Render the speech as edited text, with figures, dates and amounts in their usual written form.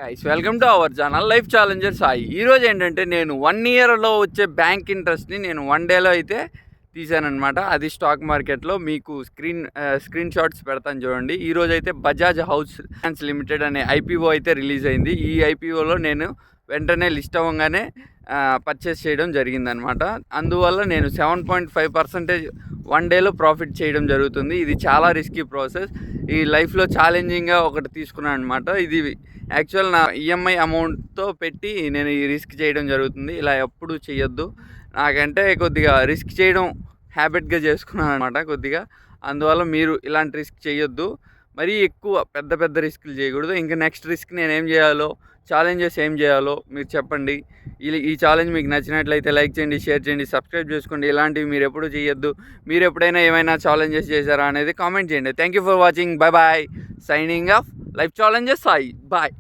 Guys welcome to our channel life challenger Sai. ఈరోజు ఏంటంటే నేను 1 ఇయర్లో వచ్చే బ్యాంక్ ఇంట్రెస్ట్ని నేను 1 డేలో అయితే తీసానమాట. అది స్టాక్ మార్కెట్లో మీకు స్క్రీన్ షాట్స్ పెడతాను చూడండి. ఈరోజు అయితే బజాజ్ హౌస్ ఫైనాన్స్ లిమిటెడ్ అనే ఐపీఓ అయితే రిలీజ్ అయింది. ఈ ఐపీఓలో నేను వెంటనే లిస్ట్ అవ్వగానే పర్చేస్ చేయడం జరిగిందనమాట. అందువల్ల నేను 7.5% 1 డేలో ప్రాఫిట్ చేయడం జరుగుతుంది. ఇది చాలా రిస్కీ ప్రాసెస్. ఈ లైఫ్లో ఛాలెంజింగ్గా ఒకటి తీసుకున్నాను అనమాట. ఇది యాక్చువల్ నా ఈఎంఐ అమౌంట్తో పెట్టి నేను ఈ రిస్క్ చేయడం జరుగుతుంది. ఇలా ఎప్పుడు చేయొద్దు. నాకంటే కొద్దిగా రిస్క్ చేయడం హ్యాబిట్గా చేసుకున్నాను అనమాట కొద్దిగా. అందువల్ల మీరు ఇలాంటి రిస్క్ చేయొద్దు. మరీ ఎక్కువ పెద్ద పెద్ద రిస్క్లు చేయకూడదు. ఇంకా నెక్స్ట్ రిస్క్ నేను ఏం చేయాలో, ఛాలెంజెస్ ఏం చేయాలో మీరు చెప్పండి. ఈ ఛాలెంజ్ మీకు నచ్చినట్లయితే లైక్ చేయండి, షేర్ చేయండి, సబ్స్క్రైబ్ చేసుకోండి. ఇలాంటివి మీరు ఎప్పుడు చేయొద్దు. మీరు ఎప్పుడైనా ఏమైనా ఛాలెంజెస్ చేశారా అనేది కామెంట్ చేయండి. Thank you for watching. Bye bye. Signing off. Life challenges Sai. Bye.